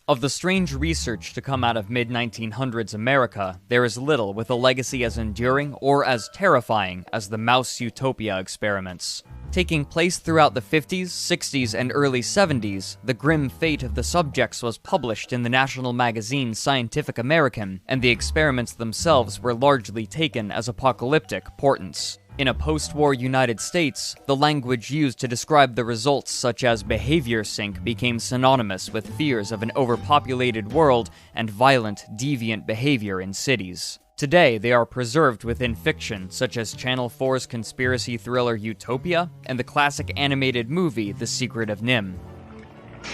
Of the strange research to come out of mid-1900s America, there is little with a legacy as enduring or as terrifying as the mouse Utopia experiments. Taking place throughout the 50s, 60s, and early 70s, the grim fate of the subjects was published in the national magazine Scientific American, and the experiments themselves were largely taken as apocalyptic portents. In a post-war United States, the language used to describe the results such as behavior sync became synonymous with fears of an overpopulated world and violent, deviant behavior in cities. Today, they are preserved within fiction such as Channel 4's conspiracy thriller Utopia and the classic animated movie The Secret of NIMH.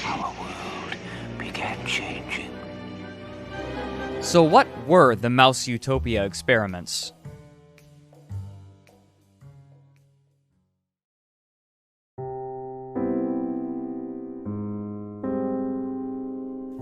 Our world began changing. So what were the mouse Utopia experiments?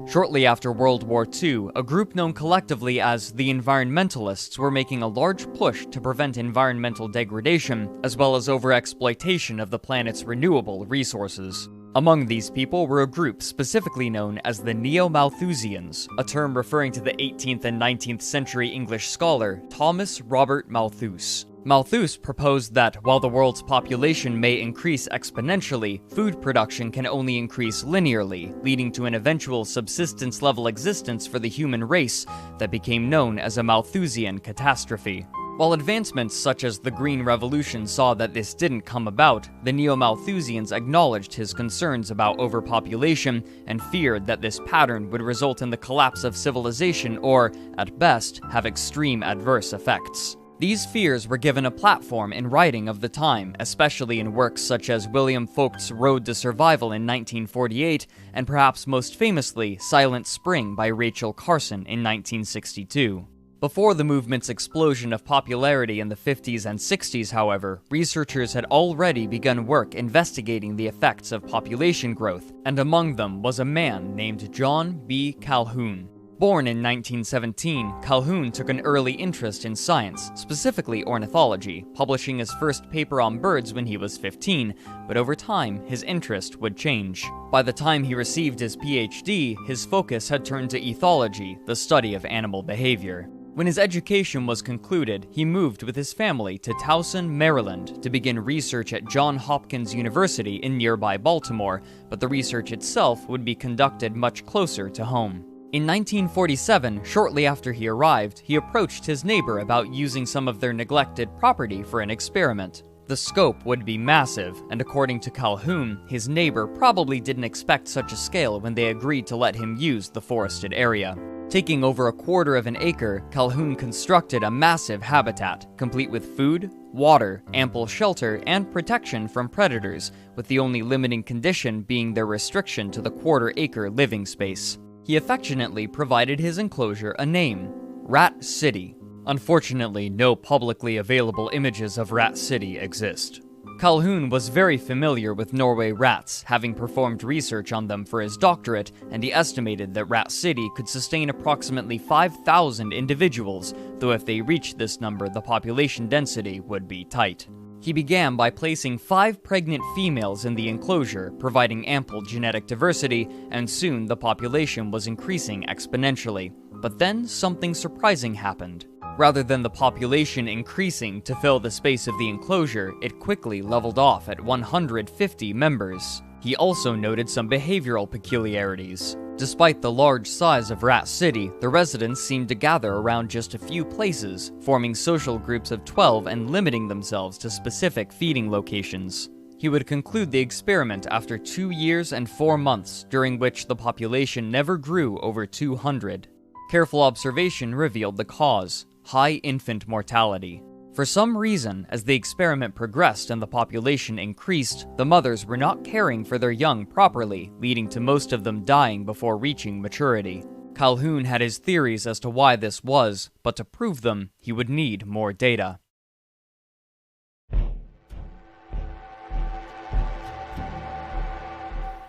Shortly after World War II, a group known collectively as the environmentalists were making a large push to prevent environmental degradation, as well as overexploitation of the planet's renewable resources. Among these people were a group specifically known as the Neo-Malthusians, a term referring to the 18th and 19th century English scholar Thomas Robert Malthus. Malthus proposed that, while the world's population may increase exponentially, food production can only increase linearly, leading to an eventual subsistence-level existence for the human race that became known as a Malthusian catastrophe. While advancements such as the Green Revolution saw that this didn't come about, the Neo-Malthusians acknowledged his concerns about overpopulation and feared that this pattern would result in the collapse of civilization or, at best, have extreme adverse effects. These fears were given a platform in writing of the time, especially in works such as William Folkt's Road to Survival in 1948, and perhaps most famously, Silent Spring by Rachel Carson in 1962. Before the movement's explosion of popularity in the 50s and 60s, however, researchers had already begun work investigating the effects of population growth, and among them was a man named John B. Calhoun. Born in 1917, Calhoun took an early interest in science, specifically ornithology, publishing his first paper on birds when he was 15, but over time, his interest would change. By the time he received his PhD, his focus had turned to ethology, the study of animal behavior. When his education was concluded, he moved with his family to Towson, Maryland, to begin research at Johns Hopkins University in nearby Baltimore, but the research itself would be conducted much closer to home. In 1947, shortly after he arrived, he approached his neighbor about using some of their neglected property for an experiment. The scope would be massive, and according to Calhoun, his neighbor probably didn't expect such a scale when they agreed to let him use the forested area. Taking over a quarter of an acre, Calhoun constructed a massive habitat, complete with food, water, ample shelter, and protection from predators, with the only limiting condition being their restriction to the quarter-acre living space. He affectionately provided his enclosure a name, Rat City. Unfortunately, no publicly available images of Rat City exist. Calhoun was very familiar with Norway rats, having performed research on them for his doctorate, and he estimated that Rat City could sustain approximately 5,000 individuals, though if they reached this number, the population density would be tight. He began by placing 5 pregnant females in the enclosure, providing ample genetic diversity, and soon the population was increasing exponentially. But then something surprising happened. Rather than the population increasing to fill the space of the enclosure, it quickly leveled off at 150 members. He also noted some behavioral peculiarities. Despite the large size of Rat City, the residents seemed to gather around just a few places, forming social groups of 12 and limiting themselves to specific feeding locations. He would conclude the experiment after 2 years and 4 months, during which the population never grew over 200. Careful observation revealed the cause: high infant mortality. For some reason, as the experiment progressed and the population increased, the mothers were not caring for their young properly, leading to most of them dying before reaching maturity. Calhoun had his theories as to why this was, but to prove them, he would need more data.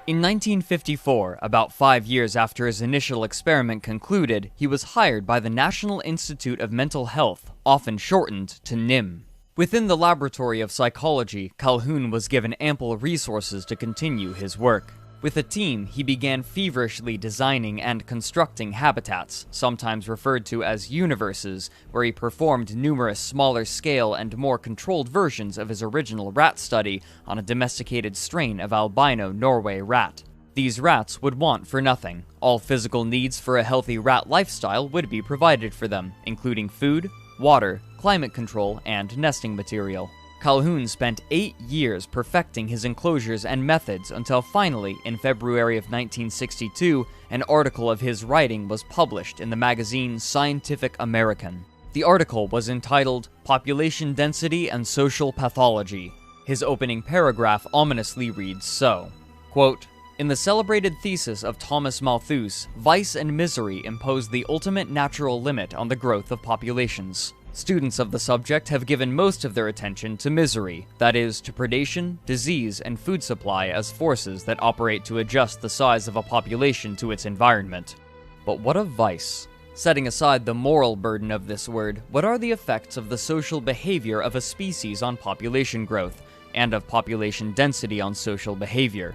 In 1954, about 5 years after his initial experiment concluded, he was hired by the National Institute of Mental Health, often shortened to NIMH. Within the laboratory of psychology, Calhoun was given ample resources to continue his work. With a team, he began feverishly designing and constructing habitats, sometimes referred to as universes, where he performed numerous smaller-scale and more controlled versions of his original rat study on a domesticated strain of albino Norway rat. These rats would want for nothing. All physical needs for a healthy rat lifestyle would be provided for them, including food, water, climate control, and nesting material. Calhoun spent 8 years perfecting his enclosures and methods until finally, in February of 1962, an article of his writing was published in the magazine Scientific American. The article was entitled Population Density and Social Pathology. His opening paragraph ominously reads so, quote, "In the celebrated thesis of Thomas Malthus, vice and misery impose the ultimate natural limit on the growth of populations. Students of the subject have given most of their attention to misery, that is, to predation, disease, and food supply as forces that operate to adjust the size of a population to its environment. But what of vice? Setting aside the moral burden of this word, what are the effects of the social behavior of a species on population growth, and of population density on social behavior?"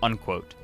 Unquote.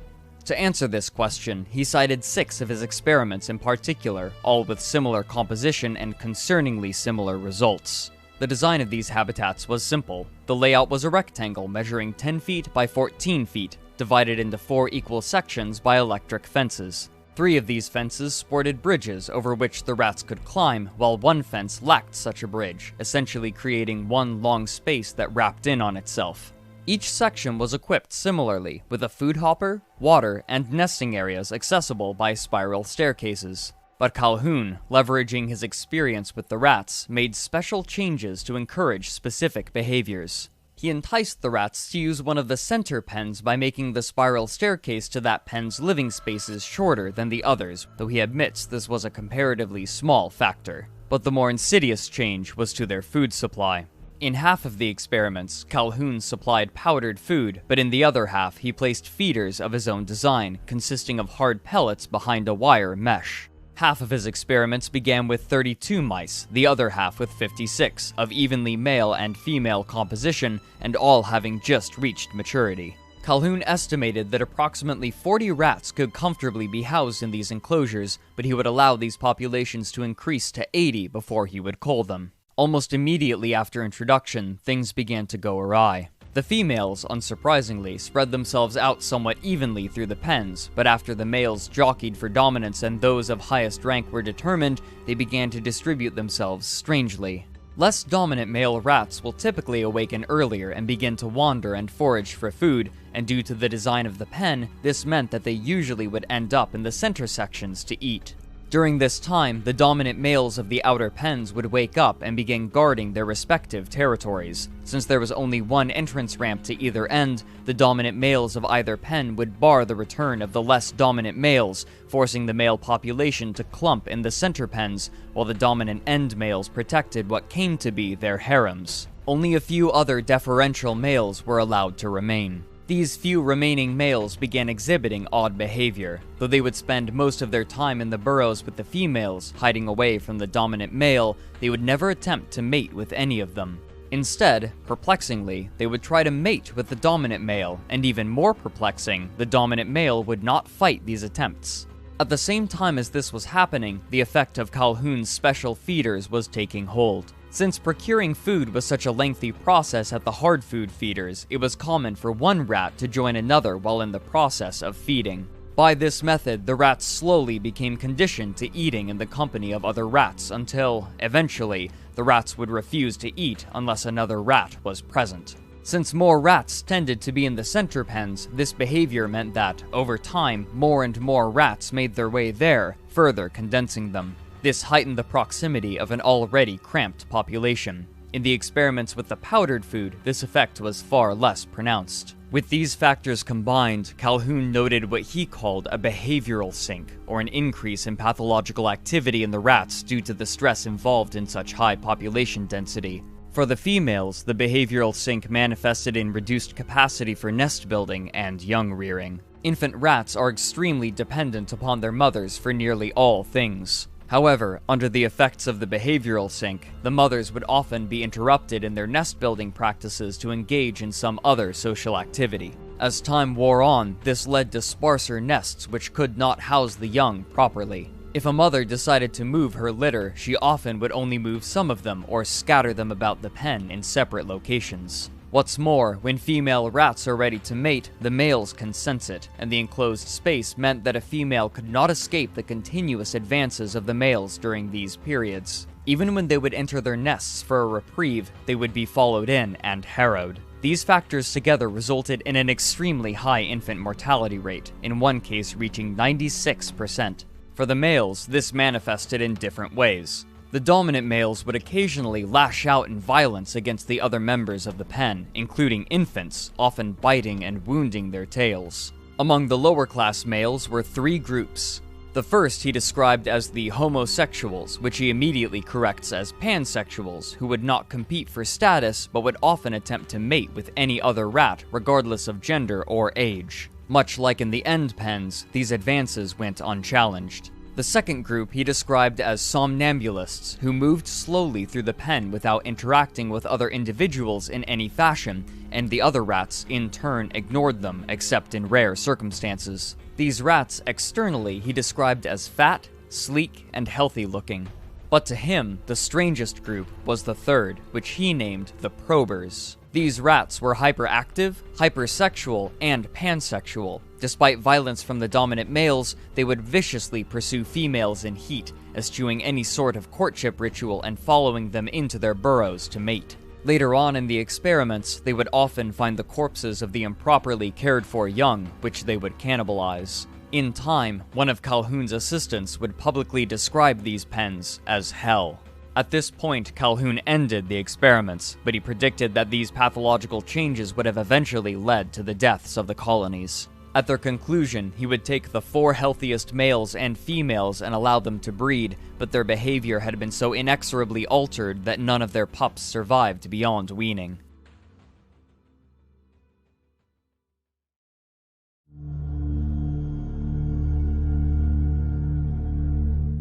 To answer this question, he cited 6 of his experiments in particular, all with similar composition and concerningly similar results. The design of these habitats was simple. The layout was a rectangle measuring 10 feet by 14 feet, divided into 4 equal sections by electric fences. 3 of these fences sported bridges over which the rats could climb, while one fence lacked such a bridge, essentially creating one long space that wrapped in on itself. Each section was equipped similarly, with a food hopper, water, and nesting areas accessible by spiral staircases. But Calhoun, leveraging his experience with the rats, made special changes to encourage specific behaviors. He enticed the rats to use one of the center pens by making the spiral staircase to that pen's living spaces shorter than the others, though he admits this was a comparatively small factor. But the more insidious change was to their food supply. In half of the experiments, Calhoun supplied powdered food, but in the other half he placed feeders of his own design, consisting of hard pellets behind a wire mesh. Half of his experiments began with 32 mice, the other half with 56, of evenly male and female composition, and all having just reached maturity. Calhoun estimated that approximately 40 rats could comfortably be housed in these enclosures, but he would allow these populations to increase to 80 before he would cull them. Almost immediately after introduction, things began to go awry. The females, unsurprisingly, spread themselves out somewhat evenly through the pens, but after the males jockeyed for dominance and those of highest rank were determined, they began to distribute themselves strangely. Less dominant male rats will typically awaken earlier and begin to wander and forage for food, and due to the design of the pen, this meant that they usually would end up in the center sections to eat. During this time, the dominant males of the outer pens would wake up and begin guarding their respective territories. Since there was only one entrance ramp to either end, the dominant males of either pen would bar the return of the less dominant males, forcing the male population to clump in the center pens, while the dominant end males protected what came to be their harems. Only a few other deferential males were allowed to remain. These few remaining males began exhibiting odd behavior. Though they would spend most of their time in the burrows with the females, hiding away from the dominant male, they would never attempt to mate with any of them. Instead, perplexingly, they would try to mate with the dominant male, and even more perplexing, the dominant male would not fight these attempts. At the same time as this was happening, the effect of Calhoun's special feeders was taking hold. Since procuring food was such a lengthy process at the hard food feeders, it was common for one rat to join another while in the process of feeding. By this method, the rats slowly became conditioned to eating in the company of other rats until, eventually, the rats would refuse to eat unless another rat was present. Since more rats tended to be in the center pens, this behavior meant that, over time, more and more rats made their way there, further condensing them. This heightened the proximity of an already cramped population. In the experiments with the powdered food, this effect was far less pronounced. With these factors combined, Calhoun noted what he called a behavioral sink, or an increase in pathological activity in the rats due to the stress involved in such high population density. For the females, the behavioral sink manifested in reduced capacity for nest building and young rearing. Infant rats are extremely dependent upon their mothers for nearly all things. However, under the effects of the behavioral sink, the mothers would often be interrupted in their nest-building practices to engage in some other social activity. As time wore on, this led to sparser nests which could not house the young properly. If a mother decided to move her litter, she often would only move some of them or scatter them about the pen in separate locations. What's more, when female rats are ready to mate, the males can sense it, and the enclosed space meant that a female could not escape the continuous advances of the males during these periods. Even when they would enter their nests for a reprieve, they would be followed in and harrowed. These factors together resulted in an extremely high infant mortality rate, in one case reaching 96%. For the males, this manifested in different ways. The dominant males would occasionally lash out in violence against the other members of the pen, including infants, often biting and wounding their tails. Among the lower class males were three groups. The first he described as the homosexuals, which he immediately corrects as pansexuals, who would not compete for status but would often attempt to mate with any other rat, regardless of gender or age. Much like in the end pens, these advances went unchallenged. The second group he described as somnambulists, who moved slowly through the pen without interacting with other individuals in any fashion, and the other rats, in turn, ignored them, except in rare circumstances. These rats, externally, he described as fat, sleek, and healthy-looking. But to him, the strangest group was the third, which he named the probers. These rats were hyperactive, hypersexual, and pansexual. Despite violence from the dominant males, they would viciously pursue females in heat, eschewing any sort of courtship ritual and following them into their burrows to mate. Later on in the experiments, they would often find the corpses of the improperly cared for young, which they would cannibalize. In time, one of Calhoun's assistants would publicly describe these pens as hell. At this point, Calhoun ended the experiments, but he predicted that these pathological changes would have eventually led to the deaths of the colonies. At their conclusion, he would take the 4 healthiest males and females and allow them to breed, but their behavior had been so inexorably altered that none of their pups survived beyond weaning.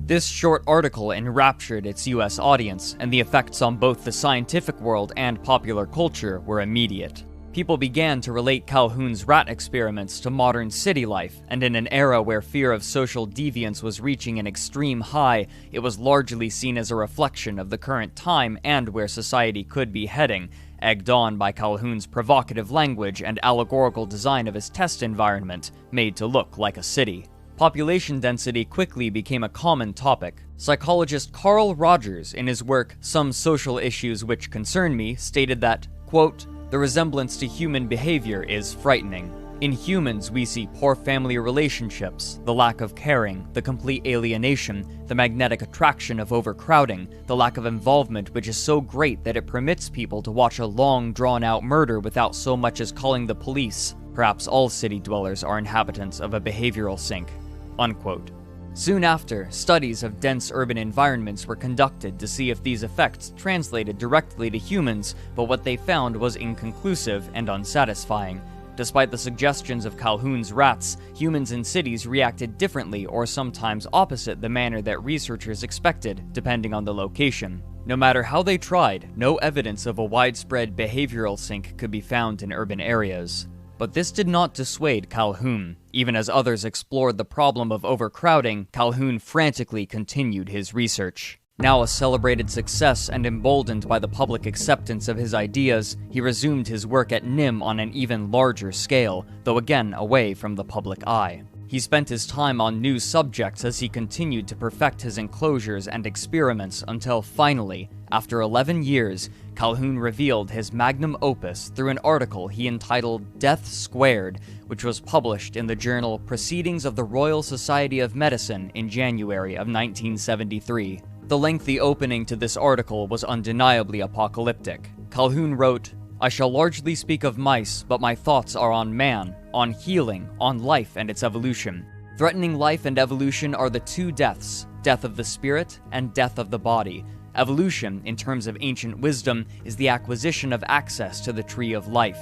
This short article enraptured its US audience, and the effects on both the scientific world and popular culture were immediate. People began to relate Calhoun's rat experiments to modern city life, and in an era where fear of social deviance was reaching an extreme high, it was largely seen as a reflection of the current time and where society could be heading, egged on by Calhoun's provocative language and allegorical design of his test environment, made to look like a city. Population density quickly became a common topic. Psychologist Carl Rogers, in his work Some Social Issues Which Concern Me, stated that, quote, "The resemblance to human behavior is frightening. In humans, we see poor family relationships, the lack of caring, the complete alienation, the magnetic attraction of overcrowding, the lack of involvement which is so great that it permits people to watch a long, drawn-out murder without so much as calling the police. Perhaps all city dwellers are inhabitants of a behavioral sink." Unquote. Soon after, studies of dense urban environments were conducted to see if these effects translated directly to humans, but what they found was inconclusive and unsatisfying. Despite the suggestions of Calhoun's rats, humans in cities reacted differently or sometimes opposite the manner that researchers expected, depending on the location. No matter how they tried, no evidence of a widespread behavioral sink could be found in urban areas. But this did not dissuade Calhoun. Even as others explored the problem of overcrowding, Calhoun frantically continued his research. Now a celebrated success and emboldened by the public acceptance of his ideas, he resumed his work at NIM on an even larger scale, though again away from the public eye. He spent his time on new subjects as he continued to perfect his enclosures and experiments until finally, after 11 years, Calhoun revealed his magnum opus through an article he entitled Death Squared, which was published in the journal Proceedings of the Royal Society of Medicine in January of 1973. The lengthy opening to this article was undeniably apocalyptic. Calhoun wrote, "I shall largely speak of mice, but my thoughts are on man, on healing, on life and its evolution. Threatening life and evolution are the two deaths, death of the spirit and death of the body. Evolution, in terms of ancient wisdom, is the acquisition of access to the tree of life."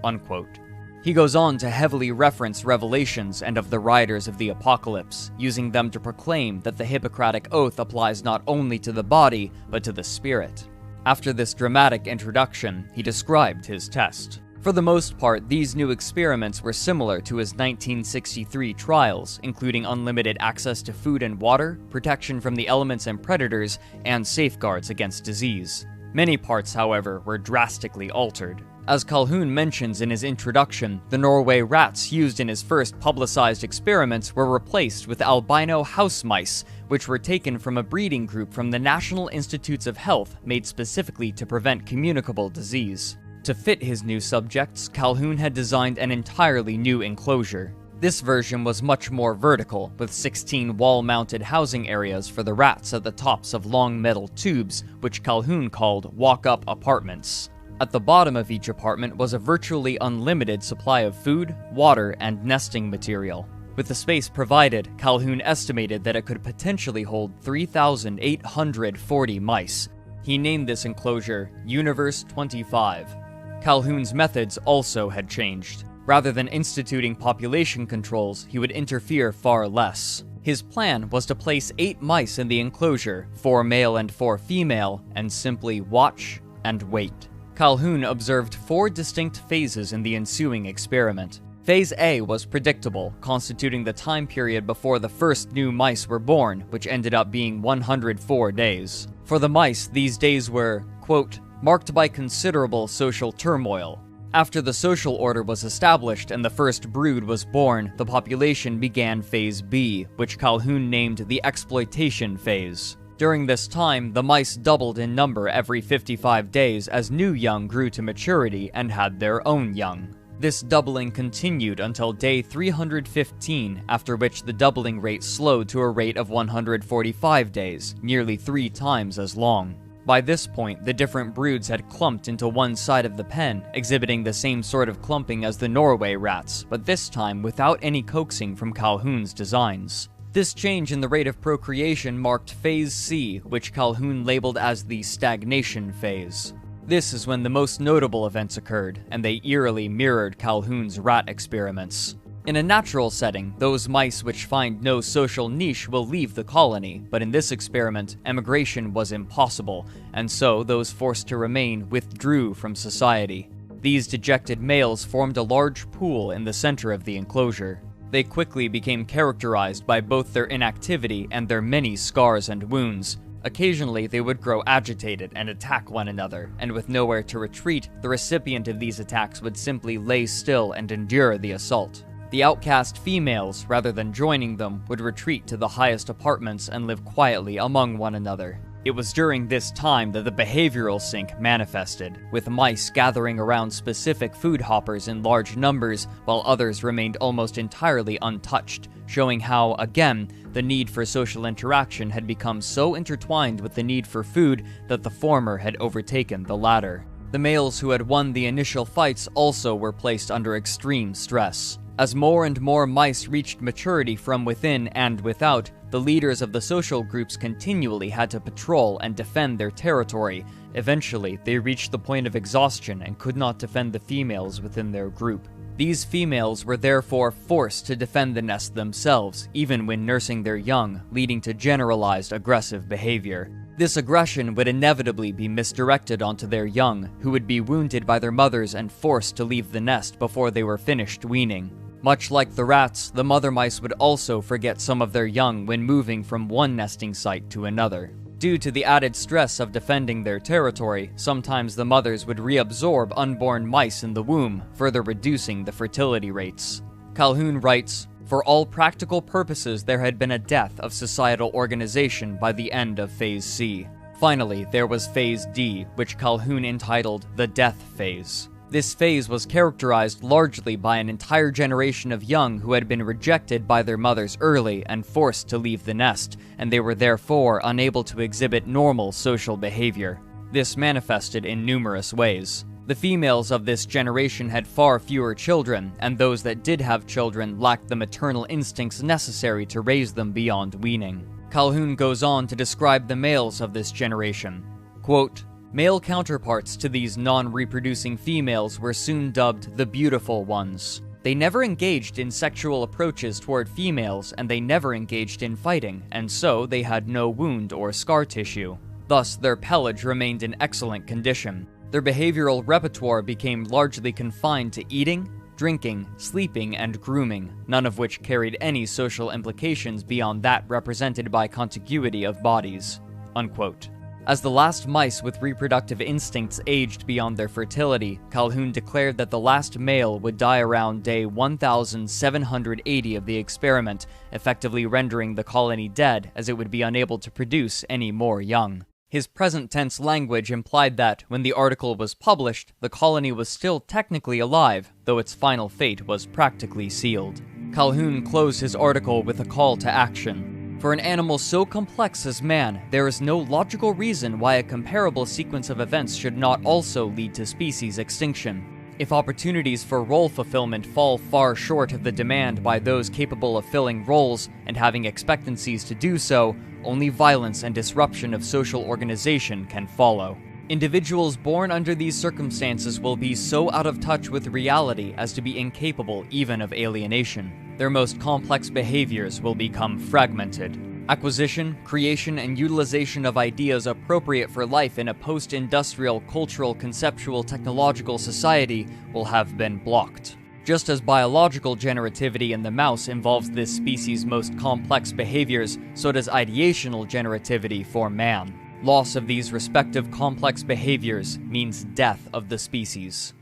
Unquote. He goes on to heavily reference Revelations and of the riders of the apocalypse, using them to proclaim that the Hippocratic Oath applies not only to the body, but to the spirit. After this dramatic introduction, he described his test. For the most part, these new experiments were similar to his 1963 trials, including unlimited access to food and water, protection from the elements and predators, and safeguards against disease. Many parts, however, were drastically altered. As Calhoun mentions in his introduction, the Norway rats used in his first publicized experiments were replaced with albino house mice, which were taken from a breeding group from the National Institutes of Health made specifically to prevent communicable disease. To fit his new subjects, Calhoun had designed an entirely new enclosure. This version was much more vertical, with 16 wall-mounted housing areas for the rats at the tops of long metal tubes, which Calhoun called walk-up apartments. At the bottom of each apartment was a virtually unlimited supply of food, water, and nesting material. With the space provided, Calhoun estimated that it could potentially hold 3,840 mice. He named this enclosure Universe 25. Calhoun's methods also had changed. Rather than instituting population controls, he would interfere far less. His plan was to place 8 mice in the enclosure, 4 male and 4 female, and simply watch and wait. Calhoun observed 4 distinct phases in the ensuing experiment. Phase A was predictable, constituting the time period before the first new mice were born, which ended up being 104 days. For the mice, these days were, quote, marked by considerable social turmoil. After the social order was established and the first brood was born, the population began Phase B, which Calhoun named the exploitation phase. During this time, the mice doubled in number every 55 days as new young grew to maturity and had their own young. This doubling continued until day 315, after which the doubling rate slowed to a rate of 145 days, nearly 3 times as long. By this point, the different broods had clumped into one side of the pen, exhibiting the same sort of clumping as the Norway rats, but this time without any coaxing from Calhoun's designs. This change in the rate of procreation marked Phase C, which Calhoun labeled as the stagnation phase. This is when the most notable events occurred, and they eerily mirrored Calhoun's rat experiments. In a natural setting, those mice which find no social niche will leave the colony, but in this experiment, emigration was impossible, and so those forced to remain withdrew from society. These dejected males formed a large pool in the center of the enclosure. They quickly became characterized by both their inactivity and their many scars and wounds. Occasionally, they would grow agitated and attack one another, and with nowhere to retreat, the recipient of these attacks would simply lay still and endure the assault. The outcast females, rather than joining them, would retreat to the highest apartments and live quietly among one another. It was during this time that the behavioral sink manifested, with mice gathering around specific food hoppers in large numbers, while others remained almost entirely untouched, showing how, again, the need for social interaction had become so intertwined with the need for food that the former had overtaken the latter. The males who had won the initial fights also were placed under extreme stress. As more and more mice reached maturity from within and without, the leaders of the social groups continually had to patrol and defend their territory. Eventually, they reached the point of exhaustion and could not defend the females within their group. These females were therefore forced to defend the nest themselves, even when nursing their young, leading to generalized aggressive behavior. This aggression would inevitably be misdirected onto their young, who would be wounded by their mothers and forced to leave the nest before they were finished weaning. Much like the rats, the mother mice would also forget some of their young when moving from one nesting site to another. Due to the added stress of defending their territory, sometimes the mothers would reabsorb unborn mice in the womb, further reducing the fertility rates. Calhoun writes, "For all practical purposes, there had been a death of societal organization by the end of Phase C. Finally, there was Phase D, which Calhoun entitled the death phase. This phase was characterized largely by an entire generation of young who had been rejected by their mothers early and forced to leave the nest, and they were therefore unable to exhibit normal social behavior. This manifested in numerous ways. The females of this generation had far fewer children, and those that did have children lacked the maternal instincts necessary to raise them beyond weaning." Calhoun goes on to describe the males of this generation. Quote, "Male counterparts to these non-reproducing females were soon dubbed the beautiful ones. They never engaged in sexual approaches toward females, and they never engaged in fighting, and so they had no wound or scar tissue. Thus, their pelage remained in excellent condition. Their behavioral repertoire became largely confined to eating, drinking, sleeping, and grooming, none of which carried any social implications beyond that represented by contiguity of bodies." Unquote. As the last mice with reproductive instincts aged beyond their fertility, Calhoun declared that the last male would die around day 1780 of the experiment, effectively rendering the colony dead as it would be unable to produce any more young. His present tense language implied that, when the article was published, the colony was still technically alive, though its final fate was practically sealed. Calhoun closed his article with a call to action. For an animal so complex as man, there is no logical reason why a comparable sequence of events should not also lead to species extinction. If opportunities for role fulfillment fall far short of the demand by those capable of filling roles and having expectancies to do so, only violence and disruption of social organization can follow. Individuals born under these circumstances will be so out of touch with reality as to be incapable even of alienation. Their most complex behaviors will become fragmented. Acquisition, creation, and utilization of ideas appropriate for life in a post-industrial, cultural, conceptual, technological society will have been blocked. Just as biological generativity in the mouse involves this species' most complex behaviors, so does ideational generativity for man. Loss of these respective complex behaviors means death of the species.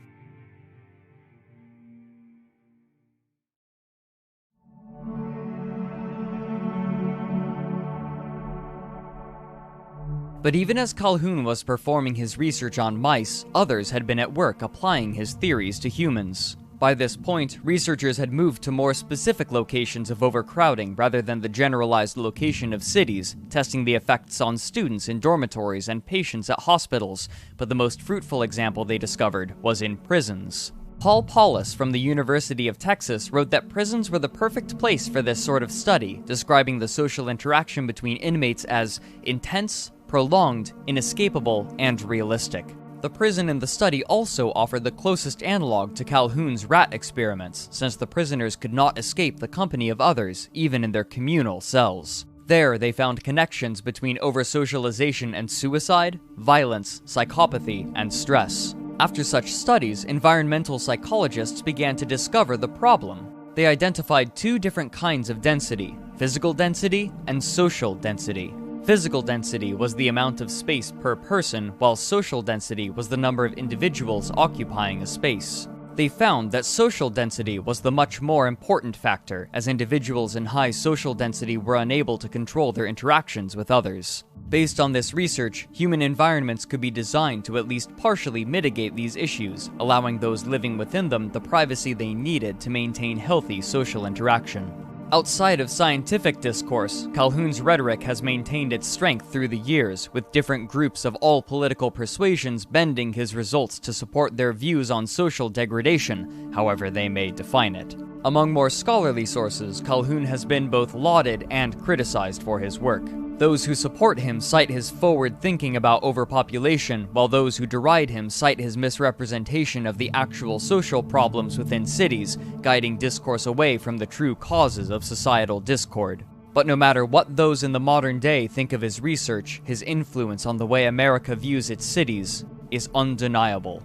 But even as Calhoun was performing his research on mice, others had been at work applying his theories to humans. By this point, researchers had moved to more specific locations of overcrowding rather than the generalized location of cities, testing the effects on students in dormitories and patients at hospitals, but the most fruitful example they discovered was in prisons. Paul Paulus from the University of Texas wrote that prisons were the perfect place for this sort of study, describing the social interaction between inmates as intense, prolonged, inescapable, and realistic. The prison in the study also offered the closest analog to Calhoun's rat experiments, since the prisoners could not escape the company of others, even in their communal cells. There, they found connections between over-socialization and suicide, violence, psychopathy, and stress. After such studies, environmental psychologists began to discover the problem. They identified two different kinds of density: physical density and social density. Physical density was the amount of space per person, while social density was the number of individuals occupying a space. They found that social density was the much more important factor, as individuals in high social density were unable to control their interactions with others. Based on this research, human environments could be designed to at least partially mitigate these issues, allowing those living within them the privacy they needed to maintain healthy social interaction. Outside of scientific discourse, Calhoun's rhetoric has maintained its strength through the years, with different groups of all political persuasions bending his results to support their views on social degradation, however they may define it. Among more scholarly sources, Calhoun has been both lauded and criticized for his work. Those who support him cite his forward thinking about overpopulation, while those who deride him cite his misrepresentation of the actual social problems within cities, guiding discourse away from the true causes of societal discord. But no matter what those in the modern day think of his research, his influence on the way America views its cities is undeniable.